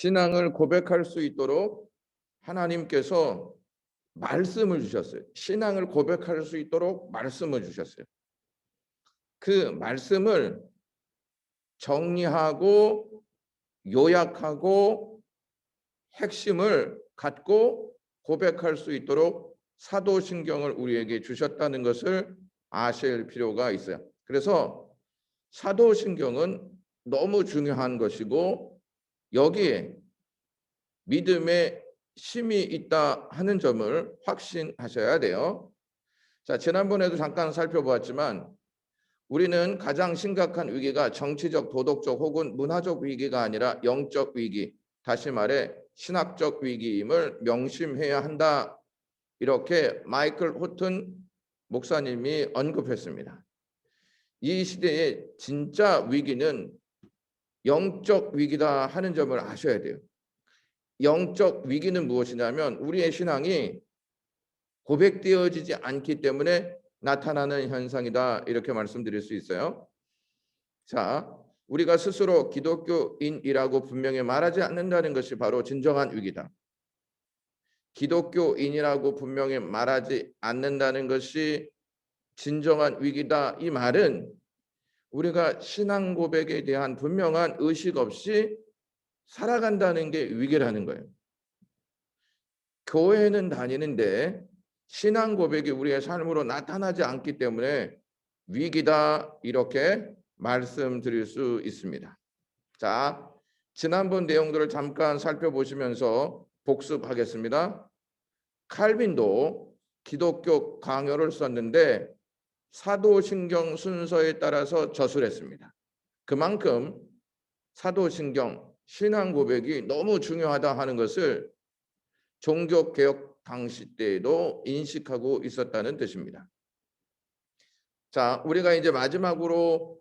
신앙을 고백할 수 있도록 하나님께서 말씀을 주셨어요. 신앙을 고백할 수 있도록 말씀을 주셨어요. 그 말씀을 정리하고 요약하고 핵심을 갖고 고백할 수 있도록 사도신경을 우리에게 주셨다는 것을 아실 필요가 있어요. 그래서 사도신경은 너무 중요한 것이고 여기에 믿음의 힘이 있다 하는 점을 확신하셔야 돼요. 자, 지난번에도 잠깐 살펴보았지만 우리는 가장 심각한 위기가 정치적, 도덕적 혹은 문화적 위기가 아니라 영적 위기, 다시 말해 신학적 위기임을 명심해야 한다. 이렇게 마이클 호튼 목사님이 언급했습니다. 이 시대의 진짜 위기는 영적 위기다 하는 점을 아셔야 돼요. 영적 위기는 무엇이냐면 우리의 신앙이 고백되어지지 않기 때문에 나타나는 현상이다. 이렇게 말씀드릴 수 있어요. 자, 우리가 스스로 기독교인이라고 분명히 말하지 않는다는 것이 바로 진정한 위기다. 기독교인이라고 분명히 말하지 않는다는 것이 진정한 위기다. 이 말은 우리가 신앙 고백에 대한 분명한 의식 없이 살아간다는 게 위기라는 거예요. 교회는 다니는데 신앙 고백이 우리의 삶으로 나타나지 않기 때문에 위기다 이렇게 말씀드릴 수 있습니다. 자, 지난번 내용들을 잠깐 살펴보시면서 복습하겠습니다. 칼빈도 기독교 강요를 썼는데 사도신경 순서에 따라서 저술했습니다. 그만큼 사도신경 신앙 고백이 너무 중요하다 하는 것을 종교개혁 당시 때에도 인식하고 있었다는 뜻입니다. 자, 우리가 이제 마지막으로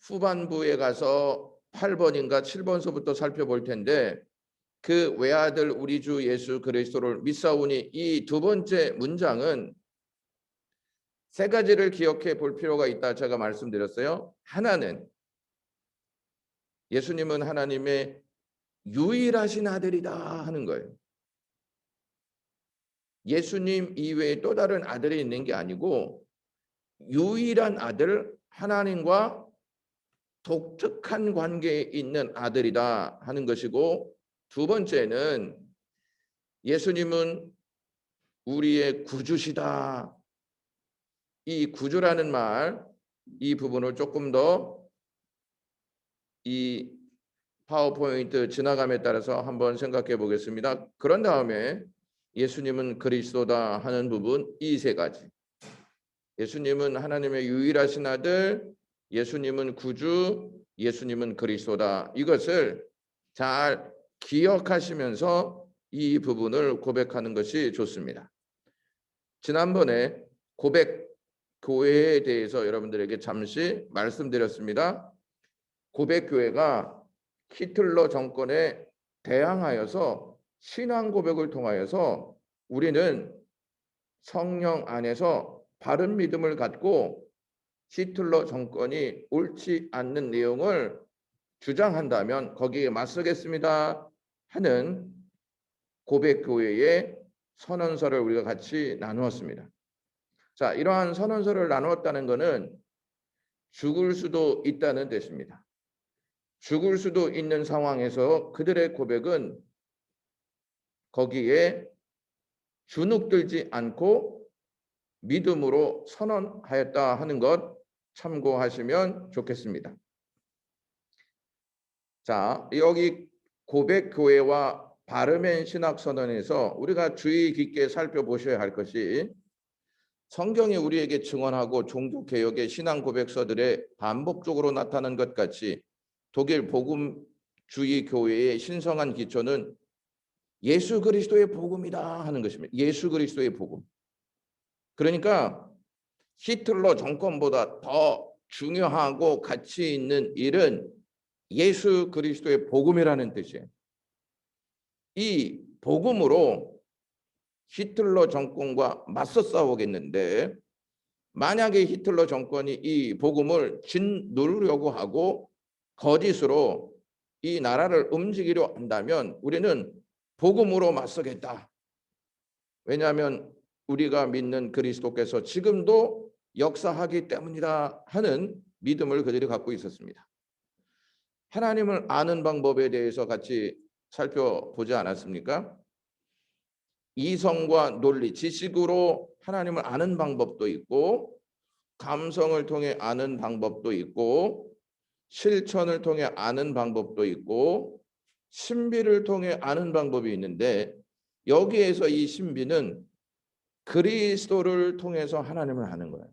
후반부에 가서 8번인가 7번서부터 살펴볼 텐데 그 외아들 우리 주 예수 그리스도를 믿사오니 이 두 번째 문장은 세 가지를 기억해 볼 필요가 있다 제가 말씀드렸어요. 하나는 예수님은 하나님의 유일하신 아들이다 하는 거예요. 예수님 이외에 또 다른 아들이 있는 게 아니고 유일한 아들, 하나님과 독특한 관계에 있는 아들이다 하는 것이고, 두 번째는 예수님은 우리의 구주시다. 이 구주라는 말, 이 부분을 조금 더 이 파워포인트 지나감에 따라서 한번 생각해 보겠습니다. 그런 다음에 예수님은 그리스도다 하는 부분, 이 세 가지. 예수님은 하나님의 유일하신 아들, 예수님은 구주, 예수님은 그리스도다. 이것을 잘 기억하시면서 이 부분을 고백하는 것이 좋습니다. 지난번에 고백 교회에 대해서 여러분들에게 잠시 말씀드렸습니다. 고백 교회가 히틀러 정권에 대항하여서 신앙 고백을 통하여서 우리는 성령 안에서 바른 믿음을 갖고 히틀러 정권이 옳지 않는 내용을 주장한다면 거기에 맞서겠습니다 하는 고백교회의 선언서를 우리가 같이 나누었습니다. 자, 이러한 선언서를 나누었다는 것은 죽을 수도 있다는 뜻입니다. 죽을 수도 있는 상황에서 그들의 고백은 거기에 주눅들지 않고 믿음으로 선언하였다 하는 것 참고하시면 좋겠습니다. 자, 여기 고백교회와 바르멘 신학선언에서 우리가 주의 깊게 살펴보셔야 할 것이 성경이 우리에게 증언하고 종교개혁의 신앙 고백서들에 반복적으로 나타난 것 같이 독일 복음주의 교회의 신성한 기초는 예수 그리스도의 복음이다 하는 것입니다. 예수 그리스도의 복음. 그러니까 히틀러 정권보다 더 중요하고 가치 있는 일은 예수 그리스도의 복음이라는 뜻이에요. 이 복음으로 히틀러 정권과 맞서 싸우겠는데 만약에 히틀러 정권이 이 복음을 짓누르려고 하고 거짓으로 이 나라를 움직이려 한다면 우리는 복음으로 맞서겠다. 왜냐하면 우리가 믿는 그리스도께서 지금도 역사하기 때문이다 하는 믿음을 그들이 갖고 있었습니다. 하나님을 아는 방법에 대해서 같이 살펴보지 않았습니까? 이성과 논리, 지식으로 하나님을 아는 방법도 있고, 감성을 통해 아는 방법도 있고, 실천을 통해 아는 방법도 있고, 신비를 통해 아는 방법이 있는데, 여기에서 이 신비는 그리스도를 통해서 하나님을 아는 거예요.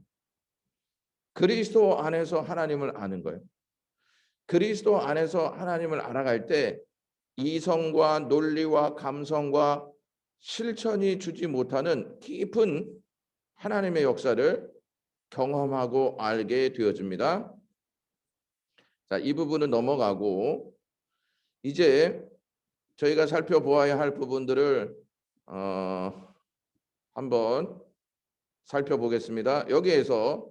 그리스도 안에서 하나님을 아는 거예요. 그리스도 안에서 하나님을 알아갈 때 이성과 논리와 감성과 실천이 주지 못하는 깊은 하나님의 역사를 경험하고 알게 되어집니다. 자, 이 부분은 넘어가고 이제 저희가 살펴보아야 할 부분들을 한번 살펴보겠습니다. 여기에서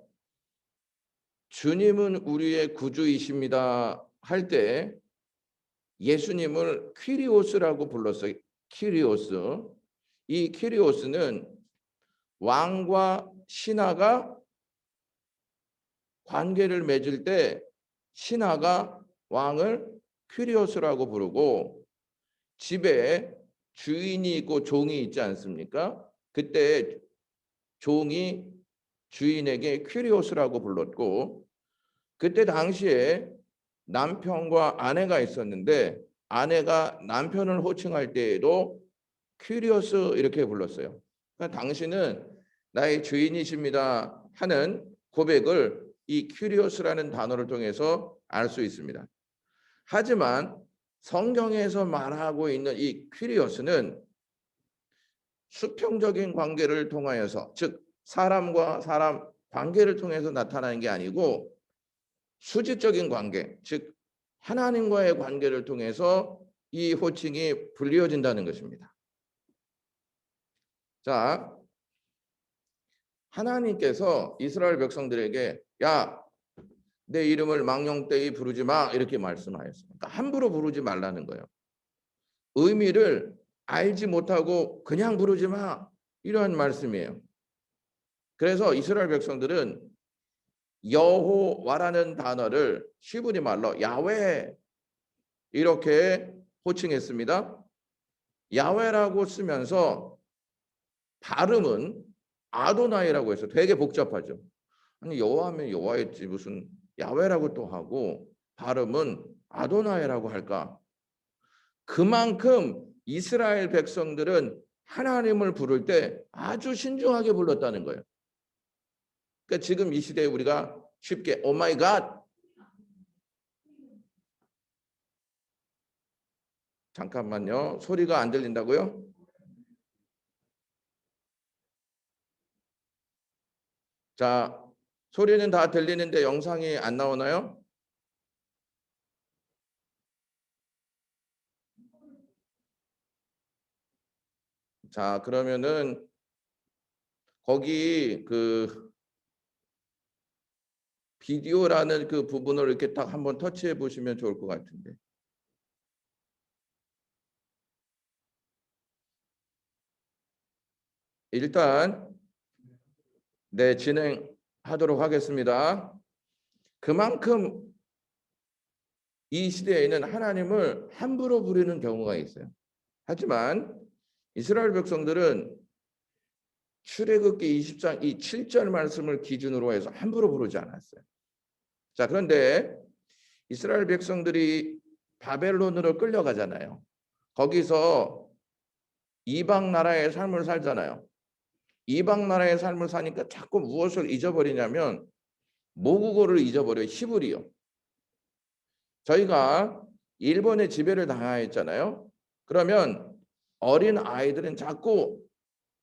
주님은 우리의 구주이십니다 할 때 예수님을 퀴리오스라고 불렀어요. 퀴리오스. 이 퀴리오스는 왕과 신하가 관계를 맺을 때 신하가 왕을 퀴리오스라고 부르고, 집에 주인이 있고 종이 있지 않습니까? 그때 종이 주인에게 퀴리오스라고 불렀고, 그때 당시에 남편과 아내가 있었는데 아내가 남편을 호칭할 때에도 퀴리오스 이렇게 불렀어요. 그러니까 당신은 나의 주인이십니다 하는 고백을 이 퀴리오스라는 단어를 통해서 알 수 있습니다. 하지만 성경에서 말하고 있는 이 퀴리오스는 수평적인 관계를 통하여서, 즉 사람과 사람 관계를 통해서 나타나는 게 아니고 수직적인 관계, 즉 하나님과의 관계를 통해서 이 호칭이 불리어진다는 것입니다. 자, 하나님께서 이스라엘 백성들에게 야, 내 이름을 망령되이 부르지 마 이렇게 말씀하였습니다. 함부로 부르지 말라는 거예요. 의미를 알지 못하고 그냥 부르지 마 이러한 말씀이에요. 그래서 이스라엘 백성들은 여호와라는 단어를 히브리 말로 야훼 이렇게 호칭했습니다. 야훼라고 쓰면서 발음은 아도나이라고 해서 되게 복잡하죠. 아니 여호와면 여호와였지 무슨 야훼라고 또 하고 발음은 아도나이라고 할까? 그만큼 이스라엘 백성들은 하나님을 부를 때 아주 신중하게 불렀다는 거예요. 그러니까 지금 이 시대에 우리가 쉽게 오 마이 갓, 잠깐만요. 소리가 안 들린다고요? 자, 소리는 다 들리는데 영상이 안 나오나요? 자, 그러면은 거기 그 비디오라는 그 부분을 이렇게 딱 한번 터치해 보시면 좋을 것 같은데. 일단 네, 진행하도록 하겠습니다. 그만큼 이 시대에는 하나님을 함부로 부르는 경우가 있어요. 하지만 이스라엘 백성들은 출애굽기 20장 이 7절 말씀을 기준으로 해서 함부로 부르지 않았어요. 자, 그런데 이스라엘 백성들이 바벨론으로 끌려가잖아요. 거기서 이방 나라의 삶을 살잖아요. 이방 나라의 삶을 사니까 자꾸 무엇을 잊어버리냐면 모국어를 잊어버려요. 히브리어. 저희가 일본에 지배를 당하였잖아요. 그러면 어린 아이들은 자꾸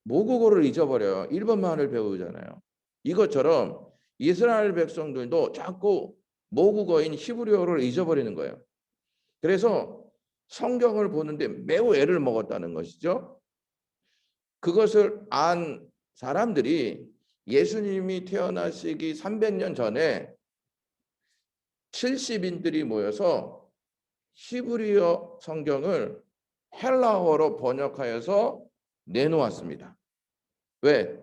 모국어를 잊어버려요. 일본말을 배우잖아요. 이것처럼 이스라엘 백성들도 자꾸 모국어인 히브리어를 잊어버리는 거예요. 그래서 성경을 보는데 매우 애를 먹었다는 것이죠. 그것을 안 사람들이 예수님이 태어나시기 300년 전에 70인들이 모여서 히브리어 성경을 헬라어로 번역하여서 내놓았습니다. 왜?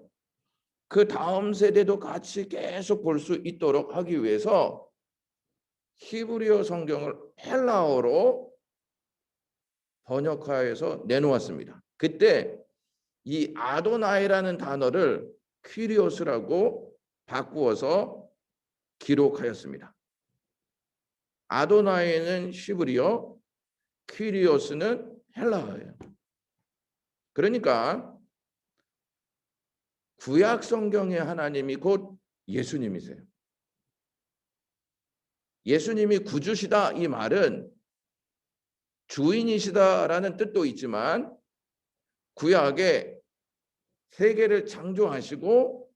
그 다음 세대도 같이 계속 볼 수 있도록 하기 위해서 히브리어 성경을 헬라어로 번역하여서 내놓았습니다. 그때 이 아도나이라는 단어를 퀴리오스라고 바꾸어서 기록하였습니다. 아도나이는 히브리어, 퀴리오스는 헬라어예요. 그러니까 구약 성경의 하나님이 곧 예수님이세요. 예수님이 구주시다 이 말은 주인이시다라는 뜻도 있지만 구약에 세계를 창조하시고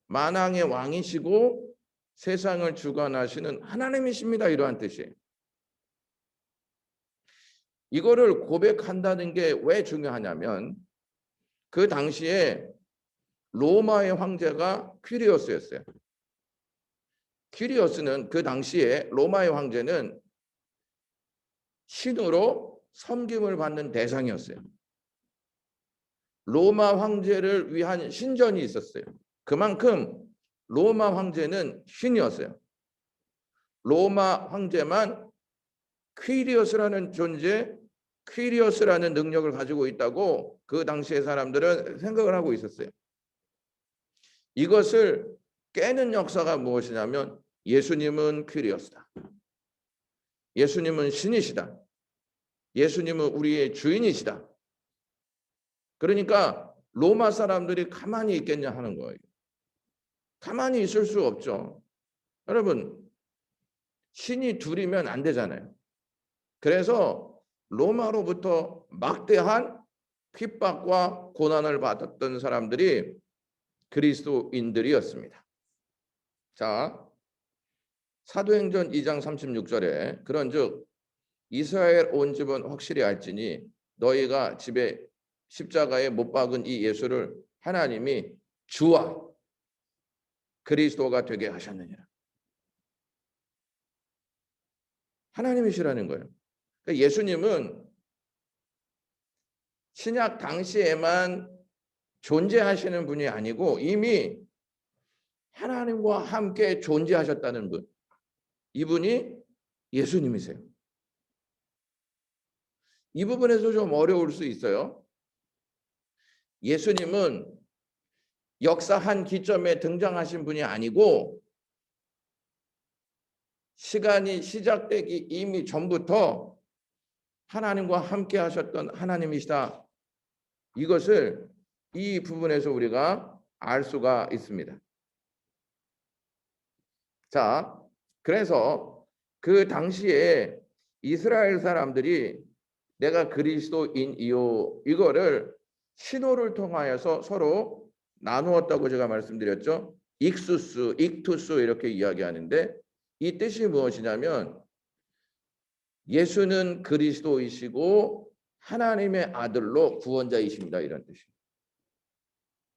만왕의 왕이시고 세상을 주관하시는 하나님이십니다. 이러한 뜻이에요. 이거를 고백한다는 게 왜 중요하냐면 그 당시에 로마의 황제가 퀴리오스였어요. 퀴리오스는 그 당시에 로마의 황제는 신으로 섬김을 받는 대상이었어요. 로마 황제를 위한 신전이 있었어요. 그만큼 로마 황제는 신이었어요. 로마 황제만 퀴리오스라는 존재, 퀴리오스라는 능력을 가지고 있다고 그 당시의 사람들은 생각을 하고 있었어요. 이것을 깨는 역사가 무엇이냐면 예수님은 퀴리오스다. 예수님은 신이시다. 예수님은 우리의 주인이시다. 그러니까 로마 사람들이 가만히 있겠냐 하는 거예요. 가만히 있을 수 없죠. 여러분, 신이 둘이면 안 되잖아요. 그래서 로마로부터 막대한 핍박과 고난을 받았던 사람들이 그리스도인들이었습니다. 자, 사도행전 2장 36절에 그런즉 이스라엘 온 집은 확실히 알지니 너희가 집에 십자가에 못 박은 이 예수를 하나님이 주와 그리스도가 되게 하셨느니라. 하나님이시라는 거예요. 그러니까 예수님은 신약 당시에만 존재하시는 분이 아니고 이미 하나님과 함께 존재하셨다는 분. 이분이 예수님이세요. 이 부분에서 좀 어려울 수 있어요. 예수님은 역사 한 기점에 등장하신 분이 아니고 시간이 시작되기 이미 전부터 하나님과 함께 하셨던 하나님이시다. 이것을 이 부분에서 우리가 알 수가 있습니다. 자, 그래서 그 당시에 이스라엘 사람들이 내가 그리스도인이요 이거를 신호를 통하여서 서로 나누었다고 제가 말씀드렸죠. 익수스, 익투스 이렇게 이야기하는데 이 뜻이 무엇이냐면 예수는 그리스도이시고 하나님의 아들로 구원자이십니다. 이런 뜻입니다.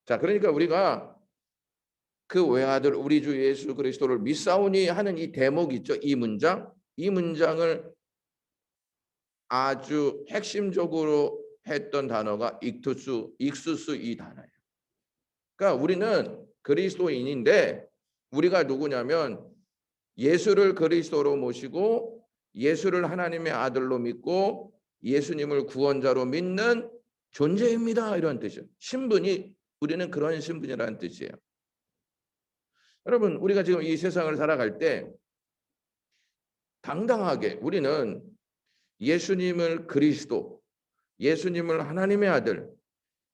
자, 그러니까 우리가 그 외아들 우리 주 예수 그리스도를 믿사오니 하는 이 대목 있죠. 이 문장을 아주 핵심적으로 했던 단어가 익수스 이 단어예요. 그러니까 우리는 그리스도인인데 우리가 누구냐면 예수를 그리스도로 모시고 예수를 하나님의 아들로 믿고 예수님을 구원자로 믿는 존재입니다. 이런 뜻이에요. 신분이 우리는 그런 신분이라는 뜻이에요. 여러분, 우리가 지금 이 세상을 살아갈 때 당당하게 우리는 예수님을 그리스도, 예수님을 하나님의 아들,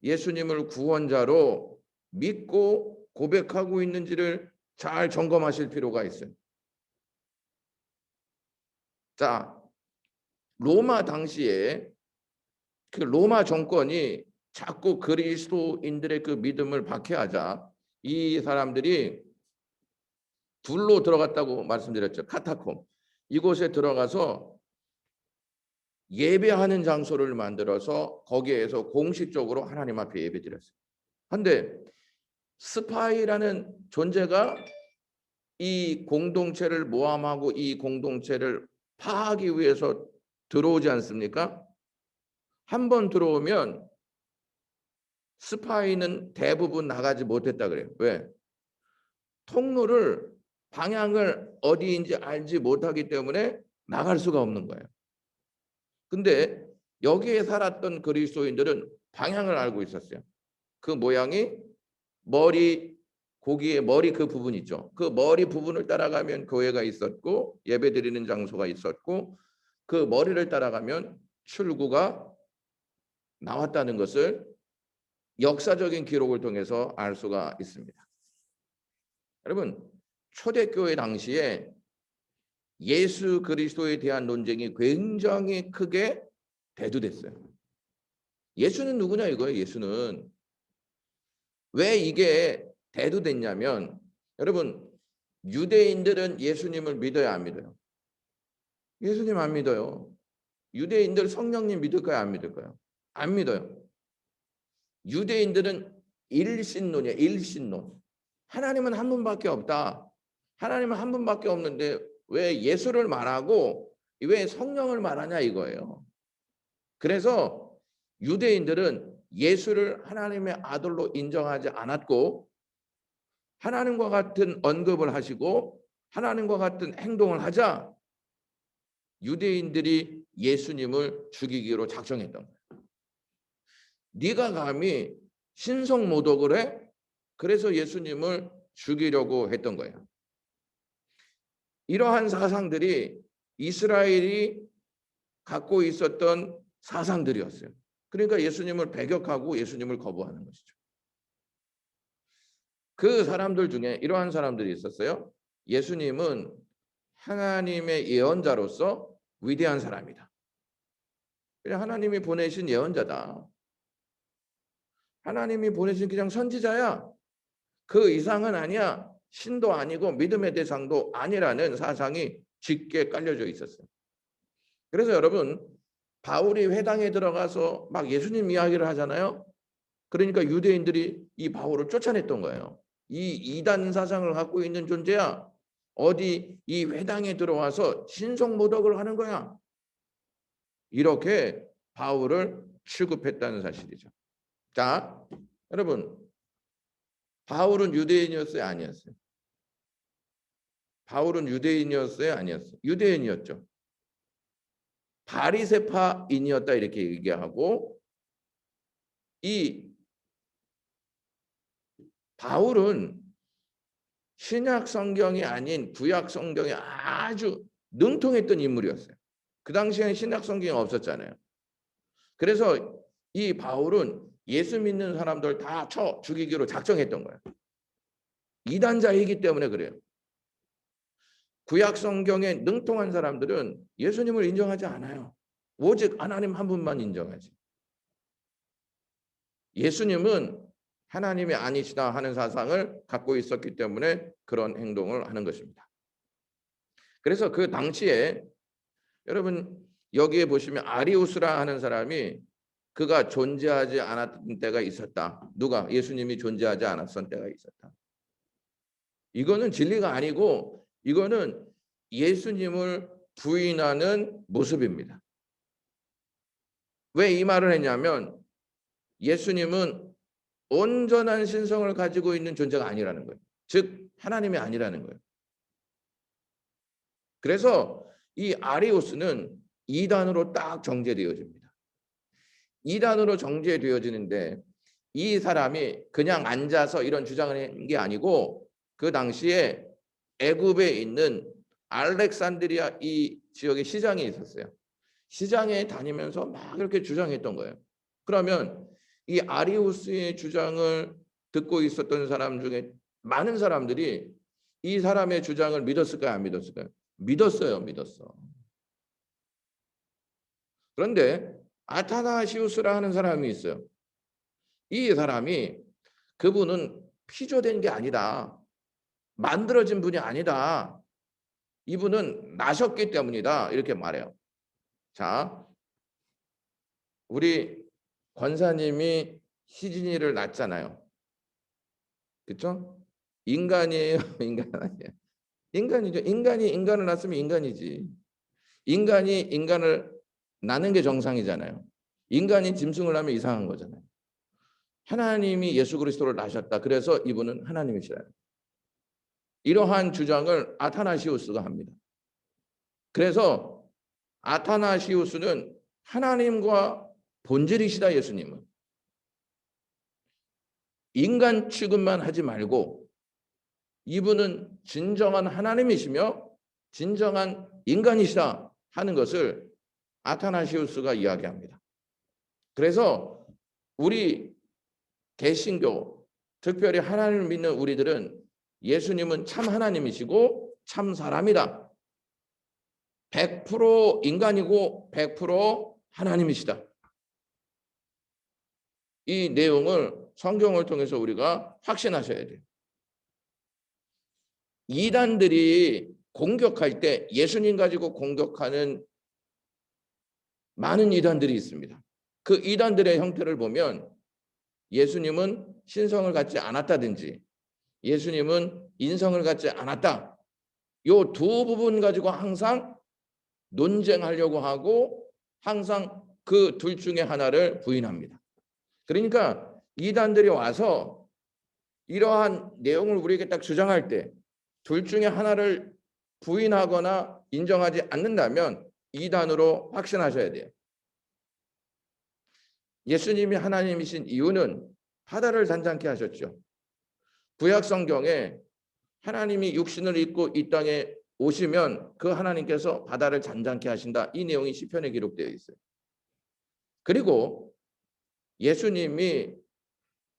예수님을 구원자로 믿고 고백하고 있는지를 잘 점검하실 필요가 있어요. 자, 로마 당시에 그 로마 정권이 자꾸 그리스도인들의 그 믿음을 박해하자 이 사람들이 불로 들어갔다고 말씀드렸죠. 카타콤. 이곳에 들어가서 예배하는 장소를 만들어서 거기에서 공식적으로 하나님 앞에 예배드렸어요. 그런데 스파이라는 존재가 이 공동체를 모함하고 이 공동체를 파하기 위해서 들어오지 않습니까? 한 번 들어오면 스파이는 대부분 나가지 못했다 그래요. 왜? 통로를 방향을 어디인지 알지 못하기 때문에 나갈 수가 없는 거예요. 근데 여기에 살았던 그리스도인들은 방향을 알고 있었어요. 그 모양이 머리 고기의 머리 그 부분 있죠. 그 머리 부분을 따라가면 교회가 있었고 예배드리는 장소가 있었고 그 머리를 따라가면 출구가 나왔다는 것을 역사적인 기록을 통해서 알 수가 있습니다. 여러분, 초대교회 당시에 예수 그리스도에 대한 논쟁이 굉장히 크게 대두됐어요. 예수는 누구냐 이거예요. 예수는 왜 이게 대두됐냐면 여러분 유대인들은 예수님을 믿어야 안 믿어요? 예수님 안 믿어요. 유대인들 성령님 믿을까요? 안 믿을까요? 안 믿어요. 유대인들은 일신론이에요. 일신론. 하나님은 한 분밖에 없다. 하나님은 한 분밖에 없는데 왜 예수를 말하고 왜 성령을 말하냐 이거예요. 그래서 유대인들은 예수를 하나님의 아들로 인정하지 않았고 하나님과 같은 언급을 하시고 하나님과 같은 행동을 하자 유대인들이 예수님을 죽이기로 작정했던 거예요. 네가 감히 신성 모독을 해? 그래서 예수님을 죽이려고 했던 거예요. 이러한 사상들이 이스라엘이 갖고 있었던 사상들이었어요. 그러니까 예수님을 배격하고 예수님을 거부하는 것이죠. 그 사람들 중에 이러한 사람들이 있었어요. 예수님은 하나님의 예언자로서 위대한 사람이다. 그냥 하나님이 보내신 예언자다. 하나님이 보내신 그냥 선지자야. 그 이상은 아니야. 신도 아니고 믿음의 대상도 아니라는 사상이 짙게 깔려져 있었어요. 그래서 여러분 바울이 회당에 들어가서 막 예수님 이야기를 하잖아요. 그러니까 유대인들이 이 바울을 쫓아냈던 거예요. 이 이단 사상을 갖고 있는 존재야. 어디 이 회당에 들어와서 신성모독을 하는 거야. 이렇게 바울을 취급했다는 사실이죠. 자, 여러분 바울은 유대인이었어요? 아니었어요? 바울은 유대인이었어요? 아니었어요? 유대인이었죠. 바리새파인이었다 이렇게 얘기하고 이 바울은 신약 성경이 아닌 구약 성경에 아주 능통했던 인물이었어요. 그 당시에는 신약 성경이 없었잖아요. 그래서 이 바울은 예수 믿는 사람들 다 쳐 죽이기로 작정했던 거예요. 이단자이기 때문에 그래요. 구약 성경에 능통한 사람들은 예수님을 인정하지 않아요. 오직 하나님 한 분만 인정하지. 예수님은 하나님이 아니시다 하는 사상을 갖고 있었기 때문에 그런 행동을 하는 것입니다. 그래서 그 당시에 여러분 여기에 보시면 아리우스라 하는 사람이 그가 존재하지 않았던 때가 있었다. 누가? 예수님이 존재하지 않았던 때가 있었다. 이거는 진리가 아니고 이거는 예수님을 부인하는 모습입니다. 왜 이 말을 했냐면 예수님은 온전한 신성을 가지고 있는 존재가 아니라는 거예요. 즉 하나님이 아니라는 거예요. 그래서 이 아리우스는 이단으로 딱 정제되어집니다. 이단으로 정제되어지는데 이 사람이 그냥 앉아서 이런 주장을 한 게 아니고 그 당시에 애굽에 있는 알렉산드리아 이 지역에 시장이 있었어요. 시장에 다니면서 막 이렇게 주장했던 거예요. 그러면 이 아리우스의 주장을 듣고 있었던 사람 중에 많은 사람들이 이 사람의 주장을 믿었을까요? 안 믿었을까요? 믿었어요. 믿었어. 그런데 아타나시우스라 하는 사람이 있어요. 이 사람이 그분은 피조된 게 아니다. 만들어진 분이 아니다. 이분은 나셨기 때문이다. 이렇게 말해요. 자, 우리 권사님이 희진이를 낳잖아요. 그렇죠? 인간이에요? 인간 아니에요? 인간이죠. 인간이 인간을 낳았으면 인간이지. 인간이 인간을 나는 게 정상이잖아요. 인간이 짐승을 하면 이상한 거잖아요. 하나님이 예수 그리스도를 낳으셨다. 그래서 이분은 하나님이시라. 이러한 주장을 아타나시우스가 합니다. 그래서 아타나시우스는 하나님과 본질이시다. 예수님은 인간 취급만 하지 말고 이분은 진정한 하나님이시며 진정한 인간이시다 하는 것을 아타나시우스가 이야기합니다. 그래서 우리 개신교, 특별히 하나님을 믿는 우리들은 예수님은 참 하나님이시고 참 사람이다. 100% 인간이고 100% 하나님이시다. 이 내용을 성경을 통해서 우리가 확신하셔야 돼요. 이단들이 공격할 때 예수님 가지고 공격하는 많은 이단들이 있습니다. 그 이단들의 형태를 보면 예수님은 신성을 갖지 않았다든지 예수님은 인성을 갖지 않았다. 요 두 부분 가지고 항상 논쟁하려고 하고 항상 그 둘 중에 하나를 부인합니다. 그러니까 이단들이 와서 이러한 내용을 우리에게 딱 주장할 때 둘 중에 하나를 부인하거나 인정하지 않는다면 이단으로 확신하셔야 돼요. 예수님이 하나님이신 이유는 바다를 잔잔케 하셨죠. 구약 성경에 하나님이 육신을 입고 이 땅에 오시면 그 하나님께서 바다를 잔잔케 하신다. 이 내용이 시편에 기록되어 있어요. 그리고 예수님이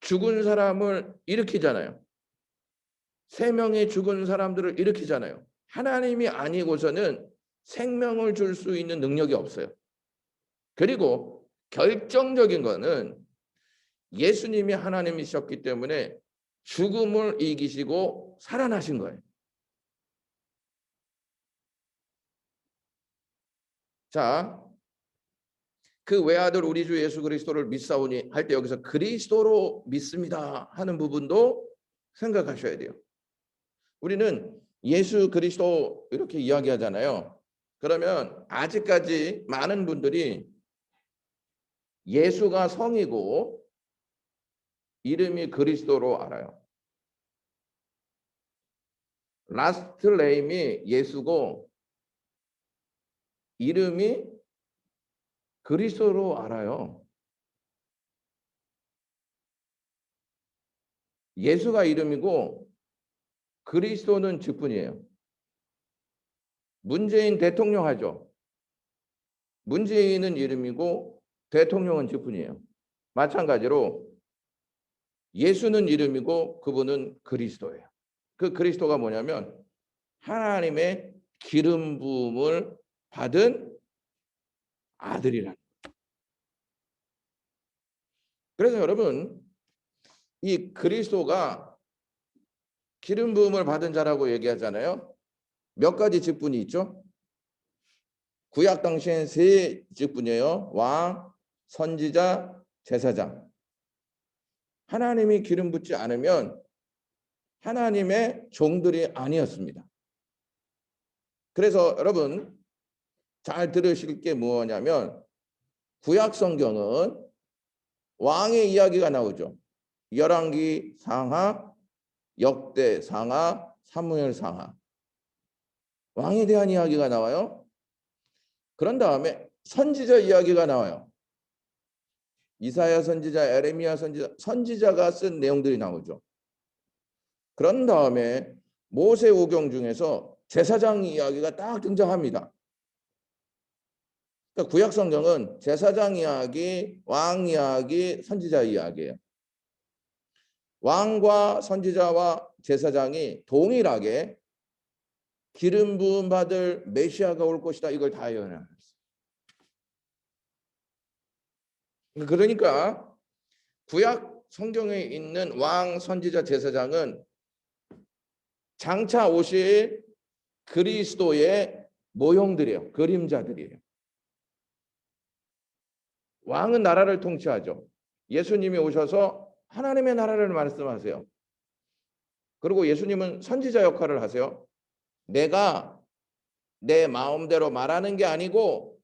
죽은 사람을 일으키잖아요. 3명의 죽은 사람들을 일으키잖아요. 하나님이 아니고서는 생명을 줄 수 있는 능력이 없어요. 그리고 결정적인 거는 예수님이 하나님이셨기 때문에 죽음을 이기시고 살아나신 거예요. 자, 그 외아들 우리 주 예수 그리스도를 믿사오니 할 때 여기서 그리스도로 믿습니다 하는 부분도 생각하셔야 돼요. 우리는 예수 그리스도 이렇게 이야기하잖아요. 그러면 아직까지 많은 분들이 예수가 성이고 이름이 그리스도로 알아요. 라스트 네임이 예수고 이름이 그리스도로 알아요. 예수가 이름이고 그리스도는 직분이에요. 문재인 대통령 하죠. 문재인은 이름이고 대통령은 직분이에요. 마찬가지로 예수는 이름이고 그분은 그리스도예요. 그 그리스도가 뭐냐면 하나님의 기름 부음을 받은 아들이란. 그래서 여러분 이 그리스도가 기름 부음을 받은 자라고 얘기하잖아요. 몇 가지 직분이 있죠? 구약 당시엔 3 직분이에요. 왕, 선지자, 제사장. 하나님이 기름 붓지 않으면 하나님의 종들이 아니었습니다. 그래서 여러분 잘 들으실 게 뭐냐면 구약 성경은 왕의 이야기가 나오죠. 열왕기 상하, 역대 상하, 사무엘 상하. 왕에 대한 이야기가 나와요. 그런 다음에 선지자 이야기가 나와요. 이사야 선지자, 에레미야 선지자, 선지자가 쓴 내용들이 나오죠. 그런 다음에 모세오경 중에서 제사장 이야기가 딱 등장합니다. 그러니까 구약 성경은 제사장 이야기, 왕 이야기, 선지자 이야기예요. 왕과 선지자와 제사장이 동일하게 기름 부음 받을 메시아가 올 것이다. 이걸 다 예언했어요. 그러니까 구약 성경에 있는 왕, 선지자, 제사장은 장차 오실 그리스도의 모형들이에요. 그림자들이에요. 왕은 나라를 통치하죠. 예수님이 오셔서 하나님의 나라를 말씀하세요. 그리고 예수님은 선지자 역할을 하세요. 내가 내 마음대로 말하는 게 아니고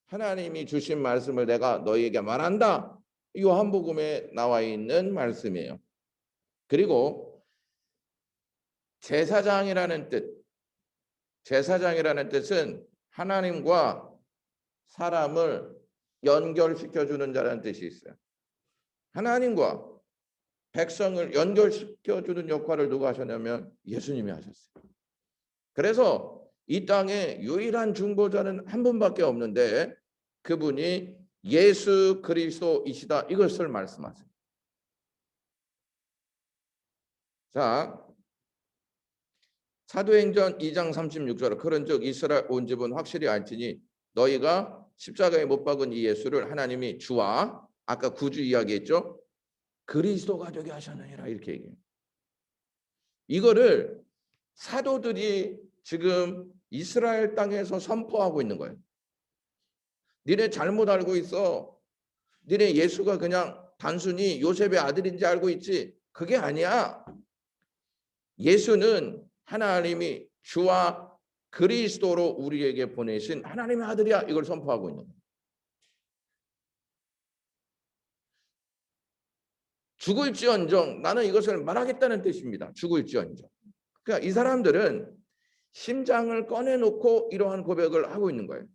하나님이 주신 말씀을 내가 너희에게 말한다. 요한복음에 나와 있는 말씀이에요. 그리고 제사장이라는 뜻, 제사장이라는 뜻은 하나님과 사람을 연결시켜주는 자라는 뜻이 있어요. 하나님과 백성을 연결시켜주는 역할을 누가 하셨냐면 예수님이 하셨어요. 그래서 이 땅에 유일한 중보자는 한 분밖에 없는데 그분이 예수 그리스도이시다, 이것을 말씀하세요. 자, 사도행전 2장 36절, 그런즉 이스라엘 온 집은 확실히 알지니 너희가 십자가에 못 박은 이 예수를 하나님이 주와, 아까 구주 이야기했죠, 그리스도가 되게 하셨느니라, 이렇게 얘기해요. 이거를 사도들이 지금 이스라엘 땅에서 선포하고 있는 거예요. 니네 잘못 알고 있어. 니네 예수가 그냥 단순히 요셉의 아들인지 알고 있지. 그게 아니야. 예수는 하나님이 주와 그리스도로 우리에게 보내신 하나님의 아들이야. 이걸 선포하고 있는 거예요. 죽을지언정 나는 이것을 말하겠다는 뜻입니다. 죽을지언정. 그러니까 이 사람들은 심장을 꺼내놓고 이러한 고백을 하고 있는 거예요.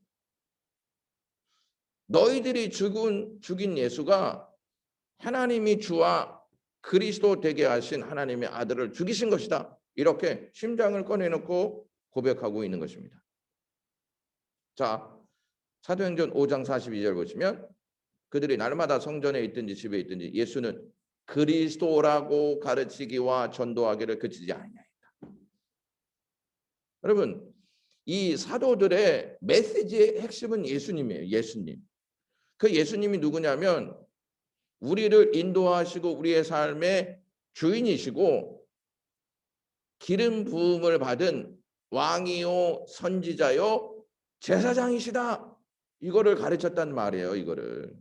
너희들이 죽인 예수가 하나님이 주와 그리스도 되게 하신 하나님의 아들을 죽이신 것이다. 이렇게 심장을 꺼내놓고 고백하고 있는 것입니다. 자, 사도행전 5장 42절 보시면 그들이 날마다 성전에 있든지 집에 있든지 예수는 그리스도라고 가르치기와 전도하기를 그치지 아니하였다. 여러분, 이 사도들의 메시지의 핵심은 예수님이에요. 예수님. 그 예수님이 누구냐면 우리를 인도하시고 우리의 삶의 주인이시고 기름 부음을 받은 왕이요 선지자요 제사장이시다. 이거를 가르쳤단 말이에요. 이거를.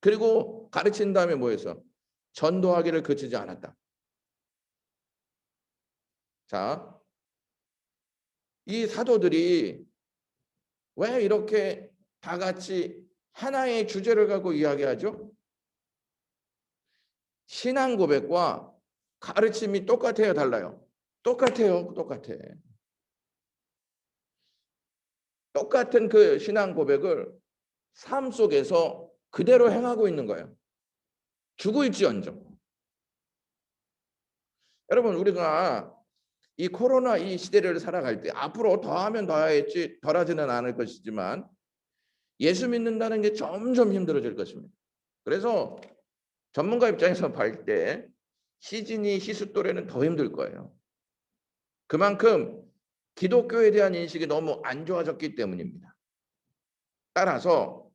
그리고 가르친 다음에 뭐였어? 전도하기를 그치지 않았다. 자, 이 사도들이 왜 이렇게 다 같이 하나의 주제를 갖고 이야기하죠? 신앙 고백과 가르침이 똑같아요, 달라요? 똑같아요. 똑같아. 똑같은 그 신앙 고백을 삶 속에서 그대로 행하고 있는 거예요. 죽을지언정. 여러분, 우리가 이 코로나 이 시대를 살아갈 때 앞으로 더하면 더하겠지 덜하지는 않을 것이지만 예수 믿는다는 게 점점 힘들어질 것입니다. 그래서 전문가 입장에서 볼 때 시진이 시수 또래는 더 힘들 거예요. 그만큼 기독교에 대한 인식이 너무 안 좋아졌기 때문입니다. 따라서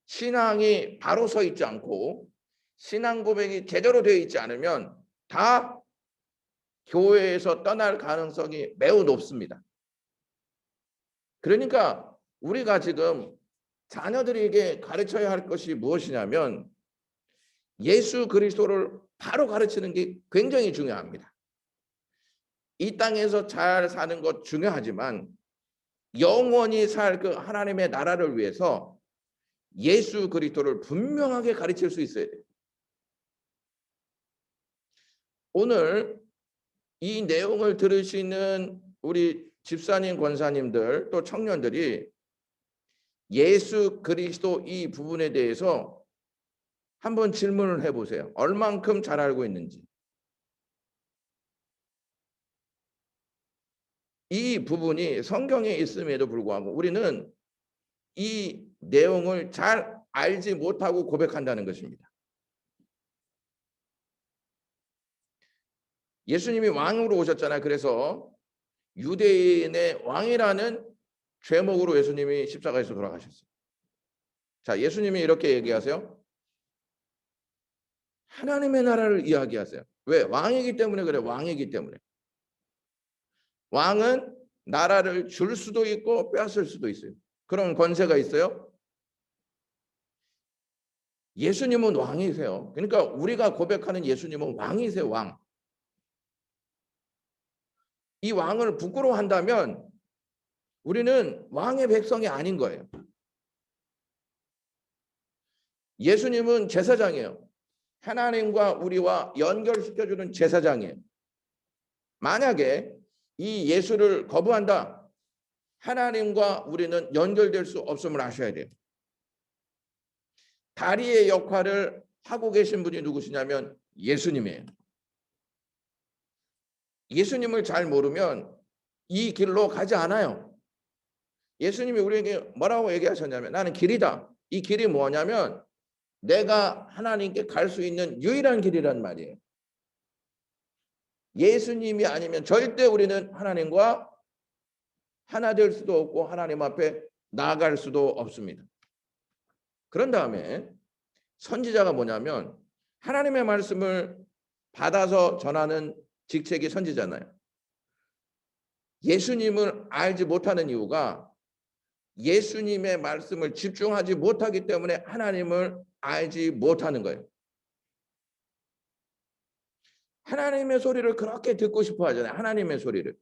신앙이 바로 서 있지 않고 신앙 고백이 제대로 되어 있지 않으면 다 교회에서 떠날 가능성이 매우 높습니다. 그러니까 우리가 지금 자녀들에게 가르쳐야 할 것이 무엇이냐면 예수 그리스도를 바로 가르치는 게 굉장히 중요합니다. 이 땅에서 잘 사는 것 중요하지만 영원히 살 그 하나님의 나라를 위해서 예수 그리스도를 분명하게 가르칠 수 있어야 돼요. 오늘 이 내용을 들으시는 우리 집사님, 권사님들 또 청년들이 예수 그리스도 이 부분에 대해서 한번 질문을 해보세요. 얼만큼 잘 알고 있는지. 이 부분이 성경에 있음에도 불구하고 우리는 이 내용을 잘 알지 못하고 고백한다는 것입니다. 예수님이 왕으로 오셨잖아요. 그래서 유대인의 왕이라는 죄목으로 예수님이 십자가에서 돌아가셨어요. 자, 예수님이 이렇게 얘기하세요. 하나님의 나라를 이야기하세요. 왜? 왕이기 때문에 그래. 왕이기 때문에. 왕은 나라를 줄 수도 있고 빼앗을 수도 있어요. 그런 권세가 있어요. 예수님은 왕이세요. 그러니까 우리가 고백하는 예수님은 왕이세요. 왕. 이 왕을 부끄러워한다면 우리는 왕의 백성이 아닌 거예요. 예수님은 제사장이에요. 하나님과 우리와 연결시켜주는 제사장이에요. 만약에 이 예수를 거부한다, 하나님과 우리는 연결될 수 없음을 아셔야 돼요. 다리의 역할을 하고 계신 분이 누구시냐면 예수님이에요. 예수님을 잘 모르면 이 길로 가지 않아요. 예수님이 우리에게 뭐라고 얘기하셨냐면 나는 길이다. 이 길이 뭐냐면 내가 하나님께 갈 수 있는 유일한 길이란 말이에요. 예수님이 아니면 절대 우리는 하나님과 하나 될 수도 없고 하나님 앞에 나아갈 수도 없습니다. 그런 다음에 선지자가 뭐냐면 하나님의 말씀을 받아서 전하는 직책이 선지자잖아요. 예수님을 알지 못하는 이유가 예수님의 말씀을 집중하지 못하기 때문에 하나님을 알지 못하는 거예요. 하나님의 소리를 그렇게 듣고 싶어 하잖아요. 하나님의 소리를.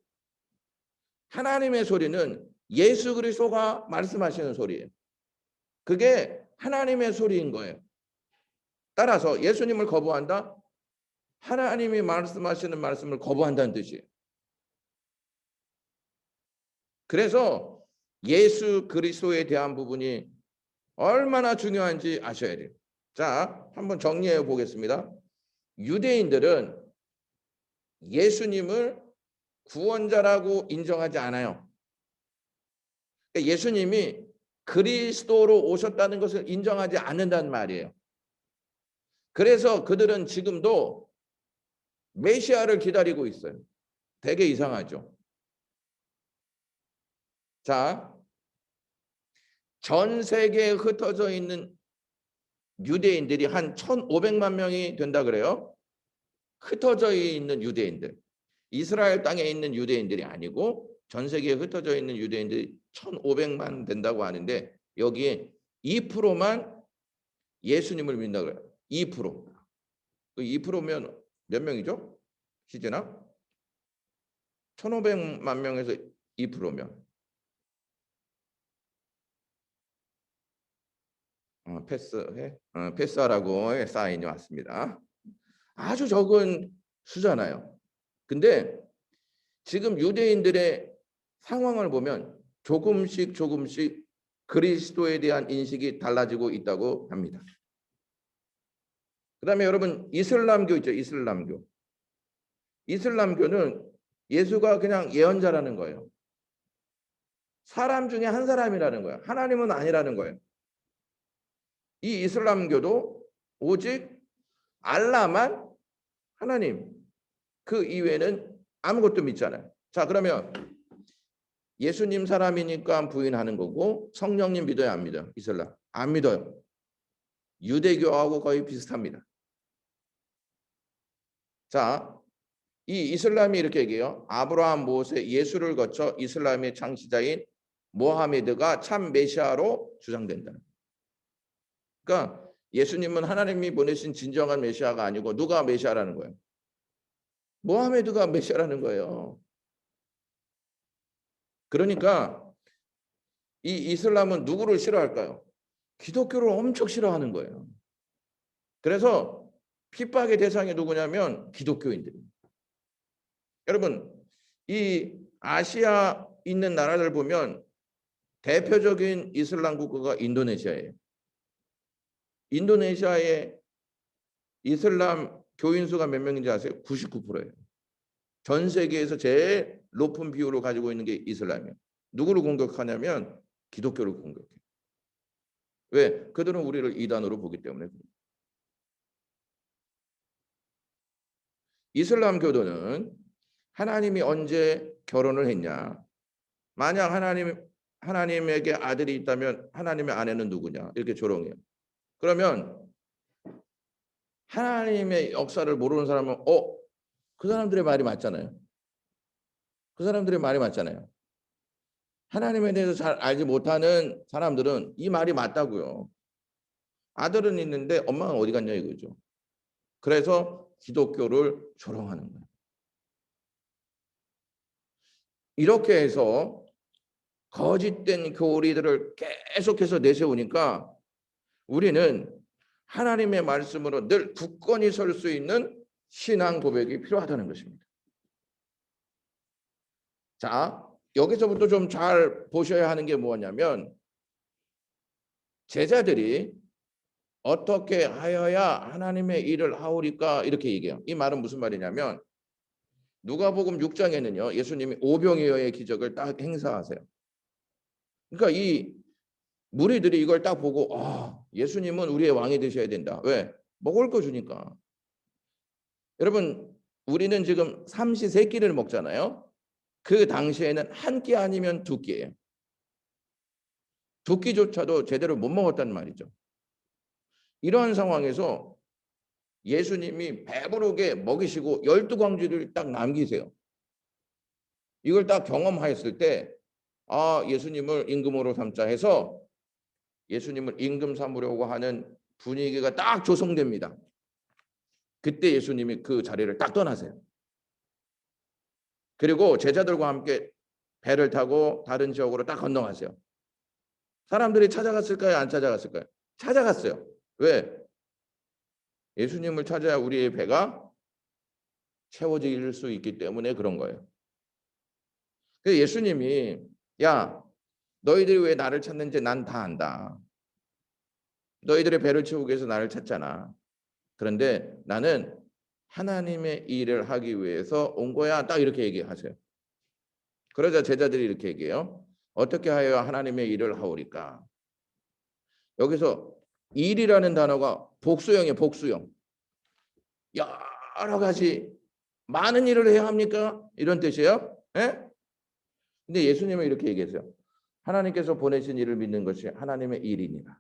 하나님의 소리는 예수 그리스도가 말씀하시는 소리예요. 그게 하나님의 소리인 거예요. 따라서 예수님을 거부한다? 하나님이 말씀하시는 말씀을 거부한다는 뜻이에요. 그래서 예수 그리스도에 대한 부분이 얼마나 중요한지 아셔야 돼요. 자, 한번 정리해 보겠습니다. 유대인들은 예수님을 구원자라고 인정하지 않아요. 예수님이 그리스도로 오셨다는 것을 인정하지 않는다는 말이에요. 그래서 그들은 지금도 메시아를 기다리고 있어요. 되게 이상하죠. 자, 전 세계에 흩어져 있는 유대인들이 한 1,500만 명이 된다 그래요. 흩어져 있는 유대인들. 이스라엘 땅에 있는 유대인들이 아니고 전 세계에 흩어져 있는 유대인들이 1,500만 된다고 하는데 여기에 2%만 예수님을 믿는다 그래요. 2%. 그 2%면 몇 명이죠? 시제나? 1,500만 명에서 2%면 패스해? 패스하라고 사인이 왔습니다. 아주 적은 수잖아요. 근데 지금 유대인들의 상황을 보면 조금씩 그리스도에 대한 인식이 달라지고 있다고 합니다. 그다음에 여러분 이슬람교 있죠. 이슬람교. 이슬람교는 예수가 그냥 예언자라는 거예요. 사람 중에 한 사람이라는 거예요. 하나님은 아니라는 거예요. 이 이슬람교도 오직 알라만 하나님, 그 이외에는 아무것도 믿지 않아요. 자, 그러면 예수님 사람이니까 부인하는 거고 성령님 믿어요, 안 믿어요? 이슬람 안 믿어요. 유대교하고 거의 비슷합니다. 자, 이 이슬람이 이렇게 얘기해요. 아브라함, 모세, 예수를 거쳐 이슬람의 창시자인 모하메드가 참 메시아로 주장된다. 그러니까 예수님은 하나님이 보내신 진정한 메시아가 아니고 누가 메시아라는 거예요? 모하메드가 메시아라는 거예요. 그러니까 이 이슬람은 누구를 싫어할까요? 기독교를 엄청 싫어하는 거예요. 그래서 핍박의 대상이 누구냐면 기독교인들입니다. 여러분, 이 아시아 있는 나라들 보면 대표적인 이슬람 국가가 인도네시아예요. 인도네시아의 이슬람 교인 수가 몇 명인지 아세요? 99%예요. 전 세계에서 제일 높은 비율을 가지고 있는 게 이슬람이에요. 누구를 공격하냐면 기독교를 공격해요. 왜? 그들은 우리를 이단으로 보기 때문에. 이슬람교도는 하나님이 언제 결혼을 했냐? 만약 하나님에게 아들이 있다면 하나님의 아내는 누구냐? 이렇게 조롱해요. 그러면 하나님의 역사를 모르는 사람은 그 사람들의 말이 맞잖아요. 그 사람들의 말이 맞잖아요. 하나님에 대해서 잘 알지 못하는 사람들은 이 말이 맞다고요. 아들은 있는데 엄마가 어디 갔냐 이거죠. 그래서 기독교를 조롱하는 거예요. 이렇게 해서 거짓된 교리들을 계속해서 내세우니까 우리는 하나님의 말씀으로 늘 굳건히 설 수 있는 신앙 고백이 필요하다는 것입니다. 자, 여기서부터 좀 잘 보셔야 하는 게 뭐냐면 제자들이 어떻게 하여야 하나님의 일을 하오리까 이렇게 얘기해요. 이 말은 무슨 말이냐면 누가복음 6장에는요. 예수님이 오병이어의 기적을 딱 행사하세요. 그러니까 이 무리들이 이걸 딱 보고 예수님은 우리의 왕이 되셔야 된다. 왜? 먹을 거 주니까. 여러분 우리는 지금 삼시세끼를 먹잖아요. 그 당시에는 한 끼 아니면 두 끼예요. 두 끼조차도 제대로 못 먹었단 말이죠. 이러한 상황에서 예수님이 배부르게 먹이시고 12광지를 딱 남기세요. 이걸 딱 경험하였을 때 예수님을 임금으로 삼자 해서 예수님을 임금 삼으려고 하는 분위기가 딱 조성됩니다. 그때 예수님이 그 자리를 딱 떠나세요. 그리고 제자들과 함께 배를 타고 다른 지역으로 딱 건너가세요. 사람들이 찾아갔을까요? 안 찾아갔을까요? 찾아갔어요. 왜? 예수님을 찾아야 우리의 배가 채워질 수 있기 때문에 그런 거예요. 그래서 예수님이 야, 너희들이 왜 나를 찾는지 난 다 안다. 너희들의 배를 채우기 위해서 나를 찾잖아. 그런데 나는 하나님의 일을 하기 위해서 온 거야. 딱 이렇게 얘기하세요. 그러자 제자들이 이렇게 얘기해요. 어떻게 하여 하나님의 일을 하오리까? 여기서 일이라는 단어가 복수형이에요. 복수형. 여러 가지 많은 일을 해야 합니까? 이런 뜻이에요. 예? 근데 예수님은 이렇게 얘기했어요. 하나님께서 보내신 일을 믿는 것이 하나님의 일이니라.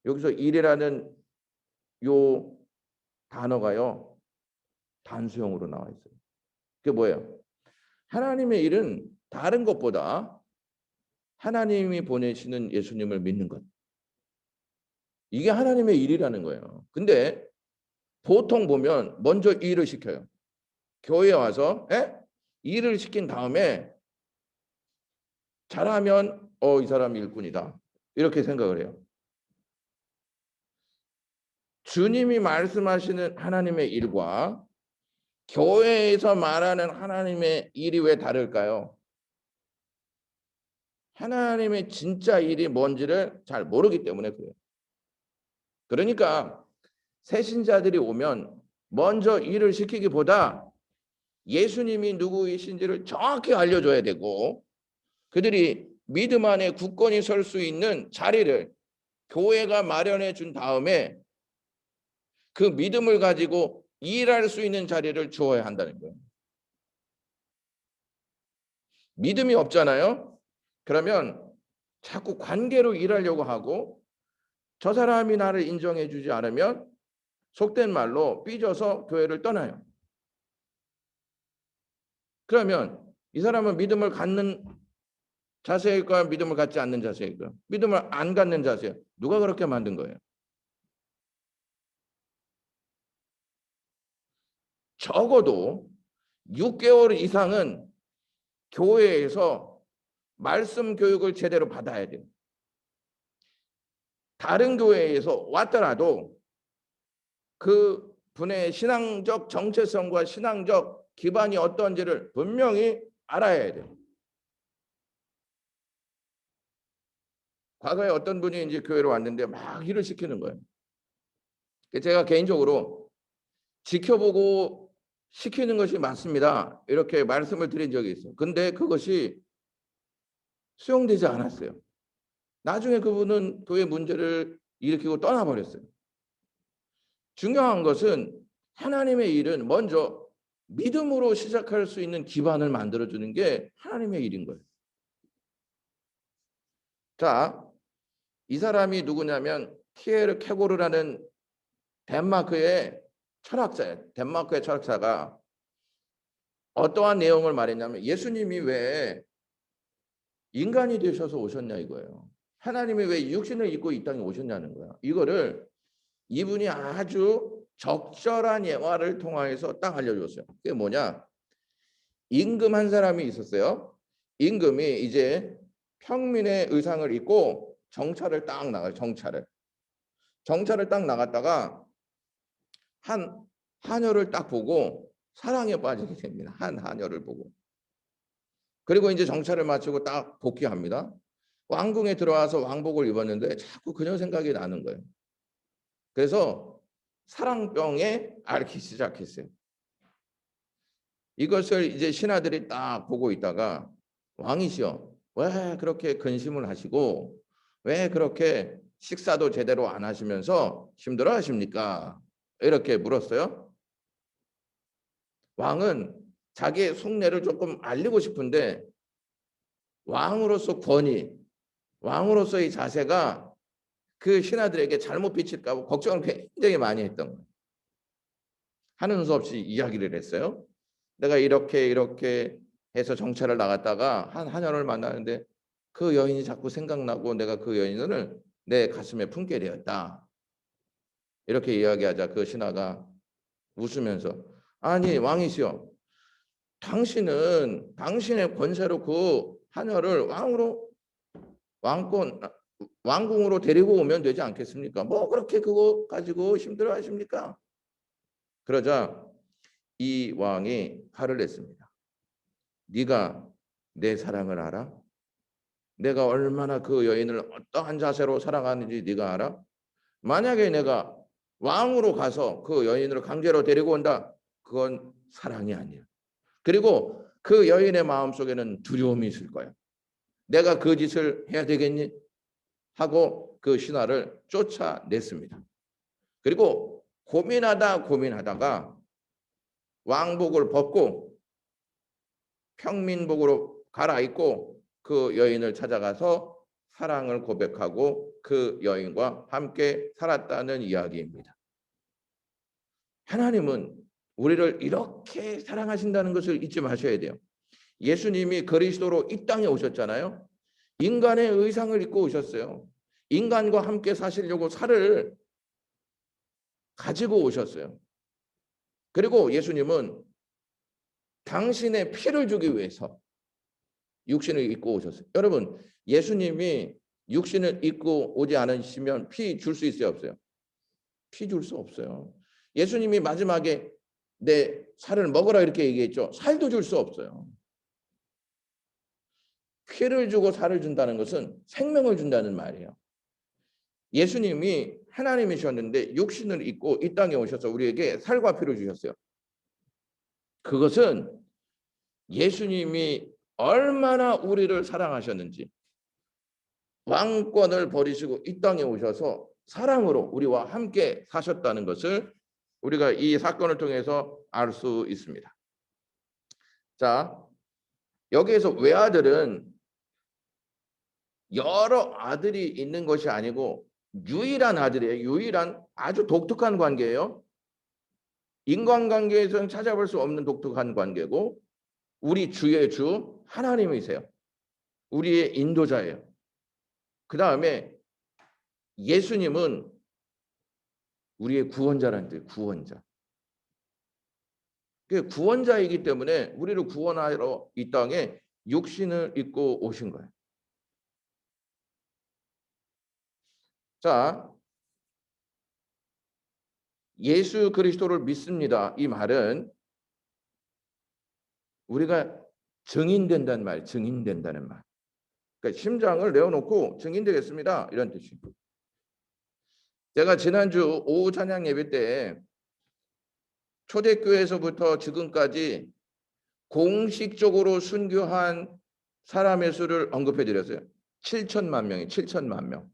여기서 일이라는 요 단어가요. 단수형으로 나와 있어요. 그게 뭐예요? 하나님의 일은 다른 것보다 하나님이 보내시는 예수님을 믿는 것. 이게 하나님의 일이라는 거예요. 근데 보통 보면 먼저 일을 시켜요. 교회에 와서 일을 시킨 다음에 잘하면 이 사람 일꾼이다. 이렇게 생각을 해요. 주님이 말씀하시는 하나님의 일과 교회에서 말하는 하나님의 일이 왜 다를까요? 하나님의 진짜 일이 뭔지를 잘 모르기 때문에 그래요. 그러니까 새신자들이 오면 먼저 일을 시키기보다 예수님이 누구이신지를 정확히 알려줘야 되고 그들이 믿음 안에 굳건히 설 수 있는 자리를 교회가 마련해 준 다음에 그 믿음을 가지고 일할 수 있는 자리를 주어야 한다는 거예요. 믿음이 없잖아요. 그러면 자꾸 관계로 일하려고 하고 저 사람이 나를 인정해 주지 않으면 속된 말로 삐져서 교회를 떠나요. 그러면 이 사람은 믿음을 갖는 자세일까요? 믿음을 갖지 않는 자세일까요? 믿음을 안 갖는 자세예요. 누가 그렇게 만든 거예요? 적어도 6개월 이상은 교회에서 말씀 교육을 제대로 받아야 돼요. 다른 교회에서 왔더라도 그 분의 신앙적 정체성과 신앙적 기반이 어떤지를 분명히 알아야 돼요. 과거에 어떤 분이 이제 교회로 왔는데 막 일을 시키는 거예요. 제가 개인적으로 지켜보고 시키는 것이 맞습니다. 이렇게 말씀을 드린 적이 있어요. 근데 그것이 수용되지 않았어요. 나중에 그분은 교회 문제를 일으키고 떠나버렸어요. 중요한 것은 하나님의 일은 먼저 믿음으로 시작할 수 있는 기반을 만들어주는 게 하나님의 일인 거예요. 자, 이 사람이 누구냐면 키에르 케고르라는 덴마크의 철학자예요. 덴마크의 철학자가 어떠한 내용을 말했냐면 예수님이 왜 인간이 되셔서 오셨냐 이거예요. 하나님이 왜 육신을 입고 이 땅에 오셨냐는 거야. 이거를 이분이 아주 적절한 예화를 통하여서 딱 알려줬어요. 그게 뭐냐? 임금 한 사람이 있었어요. 임금이 이제 평민의 의상을 입고 정찰을 딱 나가요. 정찰을 딱 나갔다가 한 하녀를 딱 보고 사랑에 빠지게 됩니다. 한 하녀를 보고. 그리고 이제 정찰을 마치고 딱 복귀합니다. 왕궁에 들어와서 왕복을 입었는데 자꾸 그녀 생각이 나는 거예요. 그래서 사랑병에 앓기 시작했어요. 이것을 이제 신하들이 딱 보고 있다가 왕이시여, 왜 그렇게 근심을 하시고 왜 그렇게 식사도 제대로 안 하시면서 힘들어 하십니까? 이렇게 물었어요. 왕은 자기의 속내를 조금 알리고 싶은데 왕으로서 권위, 왕으로서의 자세가 그 신하들에게 잘못 비칠까 봐 걱정을 굉장히 많이 했던 거예요. 하는 수 없이 이야기를 했어요. 내가 이렇게 해서 정찰을 나갔다가 한 하녀를 만나는데 그 여인이 자꾸 생각나고 내가 그 여인을 내 가슴에 품게 되었다. 이렇게 이야기하자 그 신하가 웃으면서 아니 왕이시여, 당신은 당신의 권세로 그 하녀를 왕궁으로 데리고 오면 되지 않겠습니까? 뭐 그렇게 그거 가지고 힘들어 하십니까? 그러자 이 왕이 화를 냈습니다. 네가 내 사랑을 알아? 내가 얼마나 그 여인을 어떠한 자세로 사랑하는지 네가 알아? 만약에 내가 왕으로 가서 그 여인을 강제로 데리고 온다. 그건 사랑이 아니야. 그리고 그 여인의 마음속에는 두려움이 있을 거야. 내가 그 짓을 해야 되겠니? 하고 그 신하를 쫓아냈습니다. 그리고 고민하다가 왕복을 벗고 평민복으로 갈아입고 그 여인을 찾아가서 사랑을 고백하고 그 여인과 함께 살았다는 이야기입니다. 하나님은 우리를 이렇게 사랑하신다는 것을 잊지 마셔야 돼요. 예수님이 그리스도로 이 땅에 오셨잖아요. 인간의 의상을 입고 오셨어요. 인간과 함께 사시려고 살을 가지고 오셨어요. 그리고 예수님은 당신의 피를 주기 위해서 육신을 입고 오셨어요. 여러분, 예수님이 육신을 입고 오지 않으시면 피 줄 수 있어요, 없어요? 피 줄 수 없어요. 예수님이 마지막에 내 살을 먹으라 이렇게 얘기했죠. 살도 줄 수 없어요. 피를 주고 살을 준다는 것은 생명을 준다는 말이에요. 예수님이 하나님이셨는데 육신을 입고 이 땅에 오셔서 우리에게 살과 피를 주셨어요. 그것은 예수님이 얼마나 우리를 사랑하셨는지, 왕권을 버리시고 이 땅에 오셔서 사랑으로 우리와 함께 사셨다는 것을 우리가 이 사건을 통해서 알 수 있습니다. 자, 여기에서 외아들은 여러 아들이 있는 것이 아니고 유일한 아들이에요. 유일한 아주 독특한 관계예요. 인간관계에서는 찾아볼 수 없는 독특한 관계고 우리 주의 주 하나님이세요. 우리의 인도자예요. 그 다음에 예수님은 우리의 구원자라는 뜻, 구원자. 그 구원자이기 때문에 우리를 구원하러 이 땅에 육신을 입고 오신 거예요. 자, 예수 그리스도를 믿습니다. 이 말은 우리가 증인된다는 말, 증인된다는 말. 그러니까 심장을 내어놓고 증인되겠습니다. 이런 뜻이에요. 제가 지난주 오후 찬양 예배 때 초대교회에서부터 지금까지 공식적으로 순교한 사람의 수를 언급해 드렸어요. 7천만 명이 7천만 명.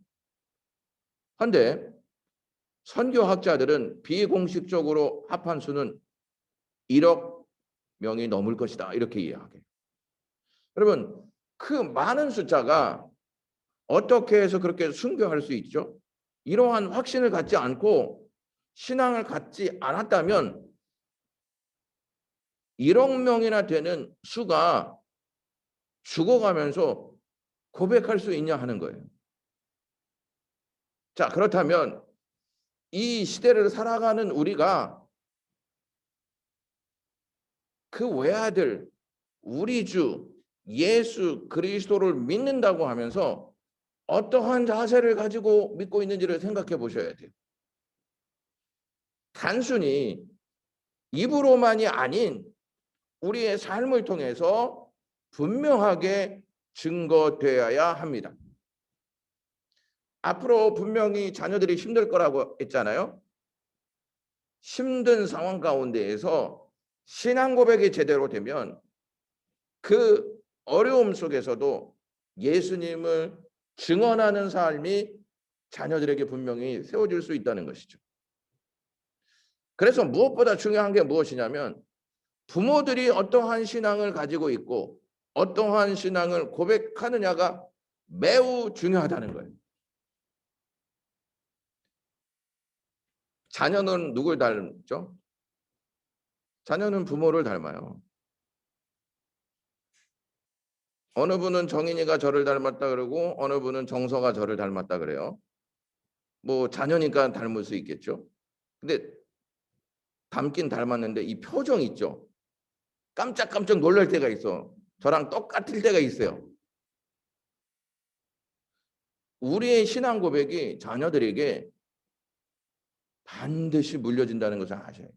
그런데 선교학자들은 비공식적으로 합한 수는 1억 명이 넘을 것이다. 이렇게 이야기해요. 여러분, 그 많은 숫자가 어떻게 해서 그렇게 순교할 수 있죠? 이러한 확신을 갖지 않고 신앙을 갖지 않았다면 1억 명이나 되는 수가 죽어가면서 고백할 수 있냐 하는 거예요. 자, 그렇다면 이 시대를 살아가는 우리가 그 외아들, 우리 주 예수 그리스도를 믿는다고 하면서 어떠한 자세를 가지고 믿고 있는지를 생각해 보셔야 돼요. 단순히 입으로만이 아닌 우리의 삶을 통해서 분명하게 증거되어야 합니다. 앞으로 분명히 자녀들이 힘들 거라고 했잖아요. 힘든 상황 가운데에서 신앙 고백이 제대로 되면 그 어려움 속에서도 예수님을 증언하는 삶이 자녀들에게 분명히 세워질 수 있다는 것이죠. 그래서 무엇보다 중요한 게 무엇이냐면 부모들이 어떠한 신앙을 가지고 있고 어떠한 신앙을 고백하느냐가 매우 중요하다는 거예요. 자녀는 누굴 닮죠? 자녀는 부모를 닮아요. 어느 분은 정인이가 저를 닮았다 그러고 어느 분은 정서가 저를 닮았다 그래요. 뭐 자녀니까 닮을 수 있겠죠. 근데 닮긴 닮았는데 이 표정 있죠. 깜짝깜짝 놀랄 때가 있어. 저랑 똑같을 때가 있어요. 우리의 신앙 고백이 자녀들에게 반드시 물려진다는 것을 아셔야 돼요.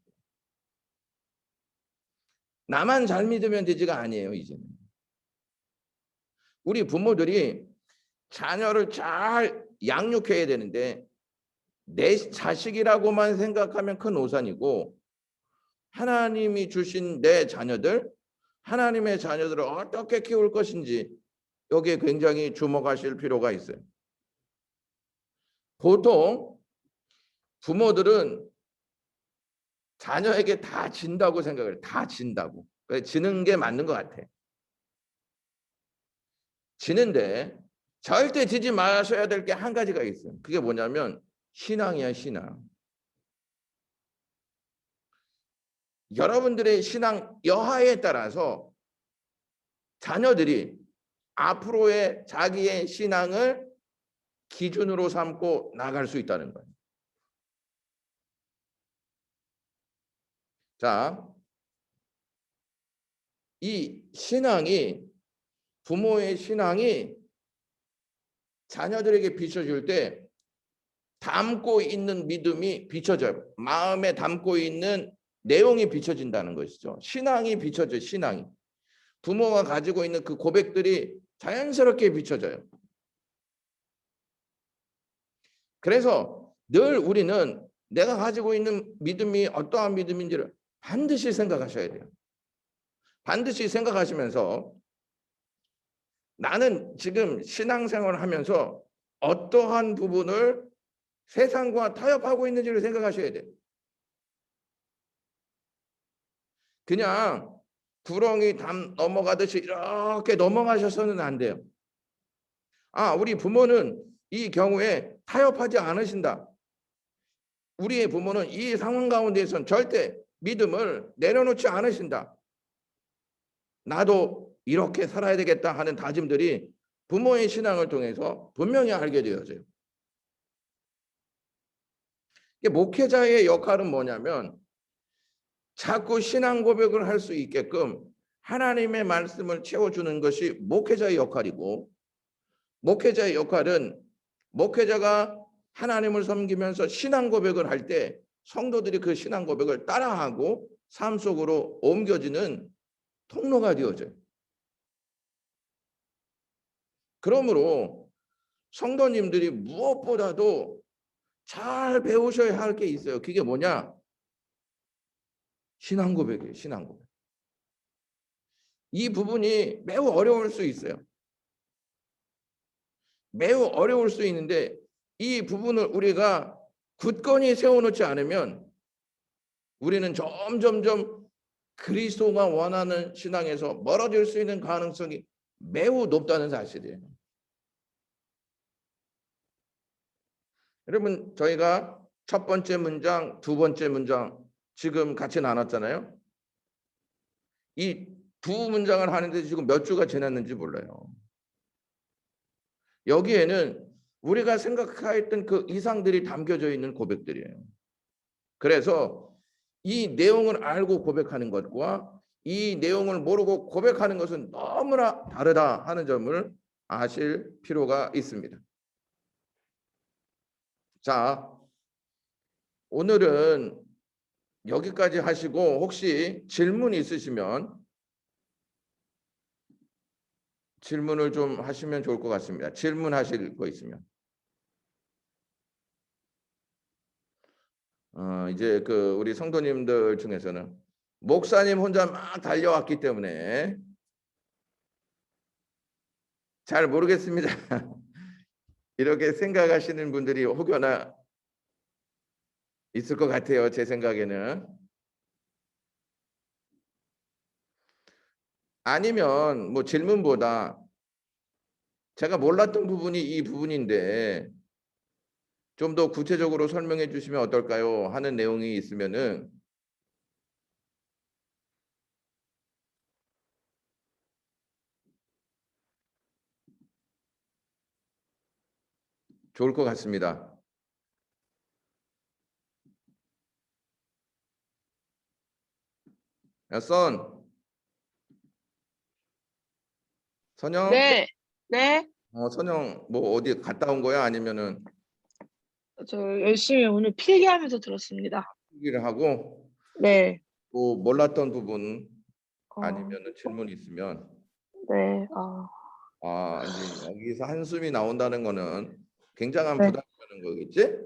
나만 잘 믿으면 되지가 아니에요, 이제는. 우리 부모들이 자녀를 잘 양육해야 되는데 내 자식이라고만 생각하면 큰 오산이고 하나님이 주신 내 자녀들, 하나님의 자녀들을 어떻게 키울 것인지 여기에 굉장히 주목하실 필요가 있어요. 보통 부모들은 자녀에게 다 진다고 생각을 다 진다고. 지는 게 맞는 것 같아. 지는데 절대 지지 마셔야 될 게 한 가지가 있어요. 그게 뭐냐면 신앙이야, 신앙. 여러분들의 신앙 여하에 따라서 자녀들이 앞으로의 자기의 신앙을 기준으로 삼고 나갈 수 있다는 거예요. 자, 이 신앙이 부모의 신앙이 자녀들에게 비춰줄 때 담고 있는 믿음이 비춰져요. 마음에 담고 있는 내용이 비춰진다는 것이죠. 신앙이 비춰져요. 신앙이. 부모가 가지고 있는 그 고백들이 자연스럽게 비춰져요. 그래서 늘 우리는 내가 가지고 있는 믿음이 어떠한 믿음인지를 반드시 생각하셔야 돼요. 반드시 생각하시면서 나는 지금 신앙생활을 하면서 어떠한 부분을 세상과 타협하고 있는지를 생각하셔야 돼요. 그냥 구렁이 담 넘어가듯이 이렇게 넘어가셔서는 안 돼요. 아, 우리 부모는 이 경우에 타협하지 않으신다. 우리의 부모는 이 상황 가운데에선 절대 믿음을 내려놓지 않으신다. 나도 이렇게 살아야 되겠다 하는 다짐들이 부모의 신앙을 통해서 분명히 알게 되어져요. 목회자의 역할은 뭐냐면 자꾸 신앙 고백을 할 수 있게끔 하나님의 말씀을 채워주는 것이 목회자의 역할이고, 목회자의 역할은 목회자가 하나님을 섬기면서 신앙 고백을 할 때 성도들이 그 신앙 고백을 따라하고 삶 속으로 옮겨지는 통로가 되어져요. 그러므로 성도님들이 무엇보다도 잘 배우셔야 할 게 있어요. 그게 뭐냐? 신앙 고백이에요. 신앙 고백. 이 부분이 매우 어려울 수 있어요. 매우 어려울 수 있는데 이 부분을 우리가 굳건히 세워놓지 않으면 우리는 점점점 그리스도가 원하는 신앙에서 멀어질 수 있는 가능성이 매우 높다는 사실이에요. 여러분, 저희가 첫 번째 문장, 두 번째 문장 지금 같이 나눴잖아요. 이 두 문장을 하는데 지금 몇 주가 지났는지 몰라요. 여기에는 우리가 생각했던 그 이상들이 담겨져 있는 고백들이에요. 그래서 이 내용을 알고 고백하는 것과 이 내용을 모르고 고백하는 것은 너무나 다르다 하는 점을 아실 필요가 있습니다. 자, 오늘은 여기까지 하시고 혹시 질문 있으시면 질문을 좀 하시면 좋을 것 같습니다. 질문하실 거 있으면. 이제 그 우리 성도님들 중에서는 목사님 혼자 막 달려왔기 때문에 잘 모르겠습니다. 이렇게 생각하시는 분들이 혹여나 있을 것 같아요. 제 생각에는. 아니면 뭐 질문보다 제가 몰랐던 부분이 이 부분인데 좀 더 구체적으로 설명해 주시면 어떨까요? 하는 내용이 있으면은 좋을 것 같습니다. 야, 선영? 네, 네. 선영 뭐 어디 갔다 온 거야? 아니면은 저 열심히 오늘 필기하면서 들었습니다. 얘기를 하고 네. 또 몰랐던 부분 어, 아니면은 질문 있으면 네. 이제 여기서 한숨이 나온다는 거는 굉장한 네. 부담이 되는 거겠지?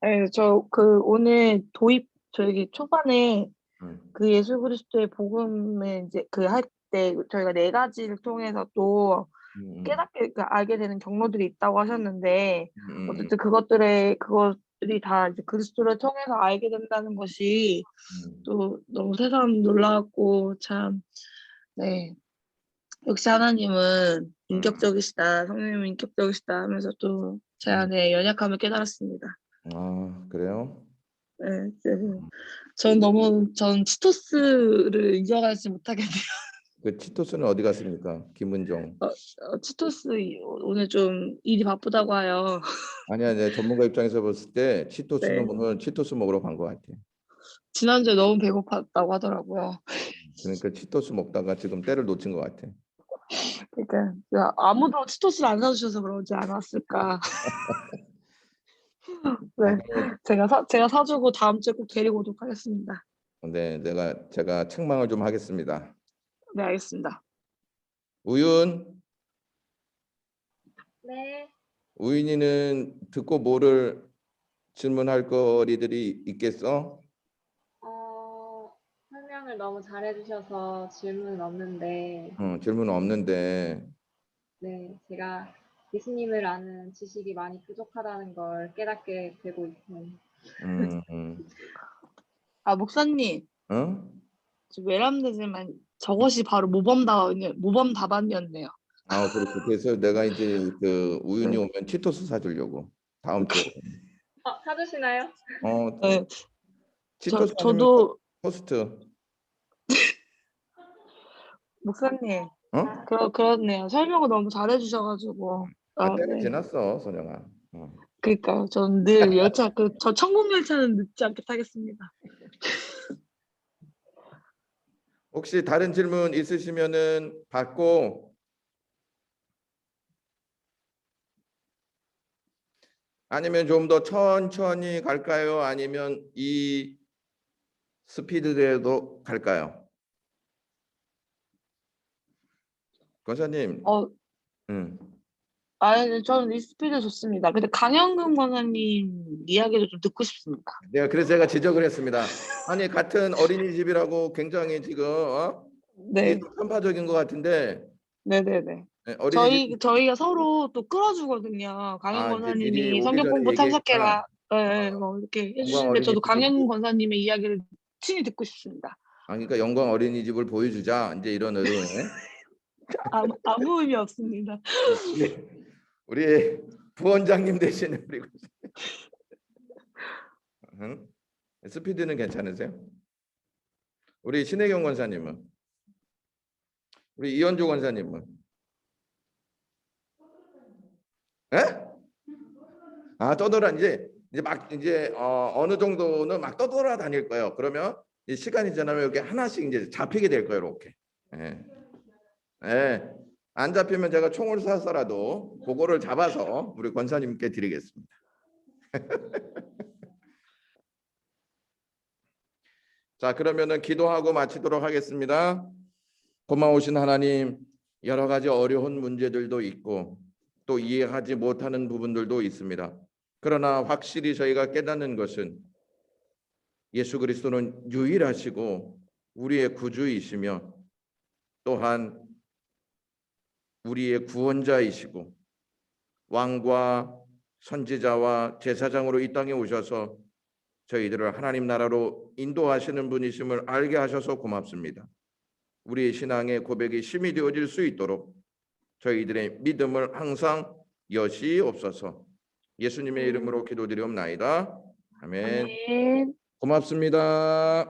네, 오늘 저기 초반에 응. 그 예수 그리스도의 복음을 이제 그 할 때 저희가 네 가지를 통해서 또 음, 깨닫게 알게 되는 경로들이 있다고 하셨는데 음, 어쨌든 그것들이 다 이제 그리스도를 통해서 알게 된다는 것이 음, 또 너무 새삼 놀라웠고 참 네. 역시 하나님은 음, 인격적이시다, 성령님은 인격적이시다 하면서 또 제 음. 안에 연약함을 깨달았습니다. 그래요? 네, 전 치토스를 잊어가지 못하겠네요. 그 치토스는 어디 갔습니까? 김은정. 치토스 오늘 좀 일이 바쁘다고 해요. 아니야, 내 전문가 입장에서 봤을 때 치토스는 네, 오늘 치토스 먹으러 간 것 같아. 지난주에 너무 배고팠다고 하더라고요. 그러니까 치토스 먹다가 지금 때를 놓친 것 같아. 그러니까 아무도 치토스를 안 사주셔서 그러지 않았을까. 네, 다음에 제가 사주고 다음 주에 꼭 데리고 오도록 하겠습니다. 네, 제가 책망을 좀 하겠습니다. 네, 알겠습니다. 우윤, 네, 우윤이는 듣고 뭐를 질문할 거리들이 있겠어? 설명을 너무 잘해주셔서 질문은 없는데, 질문 없는데. 네, 제가 예수님을 아는 지식이 많이 부족하다는 걸 깨닫게 되고 있어요. 음, 음, 목사님, 어? 지금 외람되지만 저것이 바로 모범 답안이었네요. 그렇게 그래서 내가 이제 그 우윤이 네. 오면 치토스 사주려고 다음 주에. 사주시나요? 어, 네, 치토스 아니면 저도 토스트. 목사님, 어? 그렇네요. 설명을 너무 잘해주셔가지고, 때는 네. 지났어, 선영아. 그러니까요. 저는 늘 저 천국 열차는 늦지 않게 타겠습니다. 혹시 다른 질문 있으시면은 받고, 아니면 좀 더 천천히 갈까요? 아니면 이 스피드대로 갈까요? 권사님. 어, 음. 저는 이 스피드 좋습니다. 근데 강영근 권사님 이야기도 좀 듣고 싶습니다. 그래서 제가 지적을 했습니다. 아니 같은 어린이집이라고 굉장히 지금 이게 네, 좀 편파적인 것 같은데. 네네네. 어린이집 저희가 서로 또 끌어주거든요. 강현 이제 미리 권사님이 오기 성경 전에 공부 얘기했구나. 참석해라. 네, 뭐 이렇게 영광 해주시는데 저도 어린이집을 강현 권사님의 이야기를 친히 듣고 싶습니다. 그러니까 영광 어린이집을 보여주자 이제 이런 의도네. 아무 의미 없습니다. 우리 부원장님 대신에 우리 응? 스피드는 괜찮으세요? 우리 신혜경 권사님은, 우리 이현주 권사님은, 에? 떠돌아 이제 막 이제 어느 정도는 막 떠돌아 다닐 거예요. 그러면 이 시간이 지나면 이렇게 하나씩 이제 잡히게 될 거예요, 이렇게. 예. 예, 안 잡히면 제가 총을 쏴서라도 그거를 잡아서 우리 권사님께 드리겠습니다. 자, 그러면은 기도하고 마치도록 하겠습니다. 고마우신 하나님, 여러 가지 어려운 문제들도 있고 또 이해하지 못하는 부분들도 있습니다. 그러나 확실히 저희가 깨닫는 것은 예수 그리스도는 유일하시고 우리의 구주이시며 또한 우리의 구원자이시고 왕과 선지자와 제사장으로 이 땅에 오셔서 저희들을 하나님 나라로 인도하시는 분이심을 알게 하셔서 고맙습니다. 우리의 신앙의 고백이 힘이 되어질 수 있도록 저희들의 믿음을 항상 여시옵소서. 예수님의 이름으로 기도드리옵나이다. 아멘. 아멘. 고맙습니다.